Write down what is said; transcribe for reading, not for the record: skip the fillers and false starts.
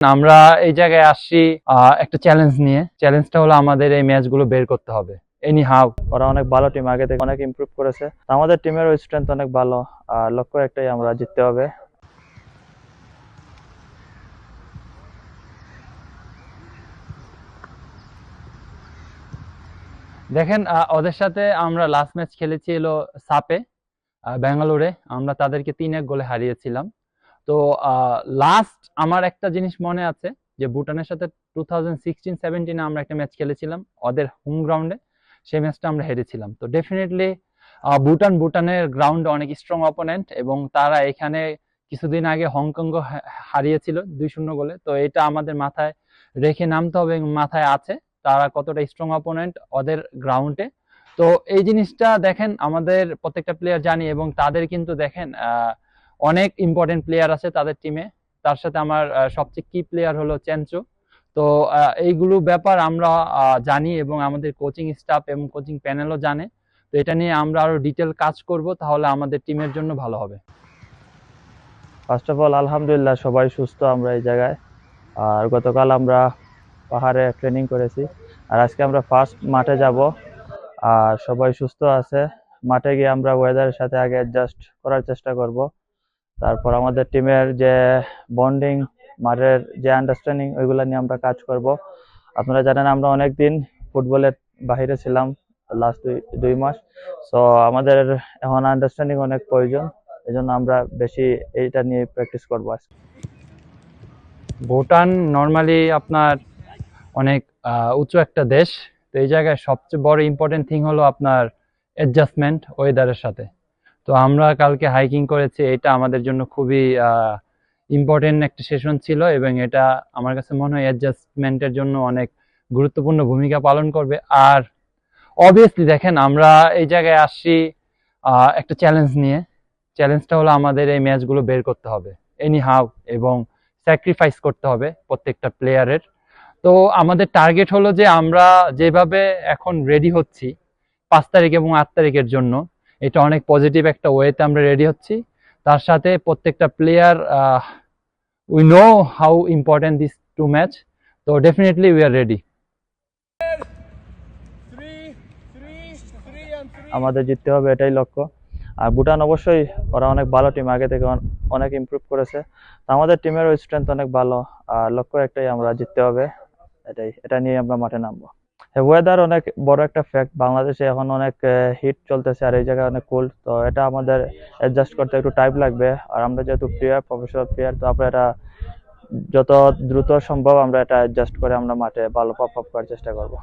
আমরা এই জায়গায় আসছি একটা চ্যালেঞ্জ নিয়ে। চ্যালেঞ্জটা হলো আমাদের এই ম্যাচগুলো বের করতে হবে এনি হাউ। ওরা অনেক ভালো টিম, আগে থেকে অনেক ইমপ্রুভ করেছে। আমাদের টিমেরও স্ট্রেংথ অনেক ভালো, আর লক্ষ্য একটাই, আমরা জিততে হবে। দেখেন, ওদের সাথে আমরা লাস্ট ম্যাচ খেলেছি হলো সাপে, ব্যাঙ্গালোরে। আমরা তাদেরকে 3-1 গোলে হারিয়েছিলাম। তো লাস্ট আমার একটা জিনিস মনে আছে যে ভুটানের সাথে 2016-17 আমরা একটা ম্যাচ খেলেছিলাম ওদের হোম গ্রাউন্ডে। সেই ম্যাচটা আমরা হেরেছিলাম। তো ডেফিনেটলি ভুটানের গ্রাউন্ড অনেক স্ট্রং অপোনেন্ট, এবং তারা এখানে কিছুদিন আগে হংকং হারিয়েছিল 2-0 গোলে। তো এটা আমাদের মাথায় রেখে নামতে হবে, এবং মাথায় আছে তারা কতটা স্ট্রং অপোনেন্ট ওদের গ্রাউন্ডে। তো এই জিনিসটা দেখেন আমাদের প্রত্যেকটা প্লেয়ার জানি, এবং তাদের কিন্তু দেখেন অনেক ইম্পর্টেন্ট প্লেয়ার আছে তাদের টিমে। তার সাথে আমার সবচেয়ে কি প্লেয়ার হলো চেনচু। তো এইগুলো ব্যাপার আমরা জানি, এবং আমাদের কোচিং স্টাফ এবং কোচিং প্যানেলও জানে। তো এটা নিয়ে আমরা আরো ডিটেল কাজ করব, তাহলে আমাদের টিমের জন্য ভালো হবে। ফার্স্ট অফ অল আলহামদুলিল্লাহ, সবাই সুস্থ আমরা এই জায়গায়। আর গতকাল আমরা পাহাড়ে ট্রেনিং করেছি, আর আজকে আমরা ফার্স্ট মাঠে যাব। আর সবাই সুস্থ আছে। মাঠে গিয়ে আমরা ওয়েদারের সাথে আগে অ্যাডজাস্ট করার চেষ্টা করব। তারপর আমাদের টিমের যে বন্ডিং, মাঠের যে আন্ডারস্ট্যান্ডিং, ওইগুলো নিয়ে আমরা কাজ করব। আপনারা জানেন আমরা অনেক দিন ফুটবলের বাইরে ছিলাম, লাস্ট দুই মাস। সো আমাদের এখন আন্ডারস্ট্যান্ডিং অনেক প্রয়োজন, এই জন্য আমরা বেশি এইটা নিয়ে প্র্যাকটিস করবো আজকে। ভুটান নর্মালি আপনার অনেক উঁচু একটা দেশ। তো এই জায়গায় সবচেয়ে বড় ইম্পর্টেন্ট থিং হলো আপনার অ্যাডজাস্টমেন্ট ওয়েদারের সাথে। তো আমরা কালকে হাইকিং করেছি, এটা আমাদের জন্য খুবই ইম্পর্টেন্ট একটা সেশন ছিল, এবং এটা আমার কাছে মনে হয় অ্যাডজাস্টমেন্টের জন্য অনেক গুরুত্বপূর্ণ ভূমিকা পালন করবে। আর অবভিয়াসলি দেখেন আমরা এই জায়গায় আসছি একটা চ্যালেঞ্জ নিয়ে। চ্যালেঞ্জটা হলো আমাদের এই ম্যাচগুলো বের করতে হবে এনি হাউ, এবং স্যাক্রিফাইস করতে হবে প্রত্যেকটা প্লেয়ারের। তো আমাদের টার্গেট হলো যে আমরা যেভাবে এখন রেডি হচ্ছি 5 তারিখ এবং 8 তারিখের জন্য, এটা অনেক পজিটিভ একটা ওয়েতে আমরা রেডি হচ্ছি। তার সাথে প্রত্যেকটা player we know how important this to match. তো ডেফিনেটলি উই আর রেডি। আমাদের জিততে হবে, এটাই লক্ষ্য। আর ভুটান অবশ্যই ওরা অনেক ভালো টিম, আগে থেকে অনেক ইমপ্রুভ করেছে। তো আমাদের টিমেরও স্ট্রেংথ অনেক ভালো, আর লক্ষ্য একটাই, আমরা জিততে হবে। এটা নিয়ে আমরা মাঠে নামবো। ওয়েদার অনেক বড় একটা ফ্যাক্ট। বাংলাদেশে এখন অনেক হিট চলতেছে, আর এই জায়গায় অনেক কোল্ড। তো এটা আমাদের অ্যাডজাস্ট করতে একটু টাইম লাগবে। আর আমরা যেহেতু প্লেয়ার, প্রফেশনাল প্লেয়ার, তো আমরা এটা যত দ্রুত সম্ভব আমরা এটা অ্যাডজাস্ট করে আমরা মাঠে ভালো পারফর্ম করার চেষ্টা করবো।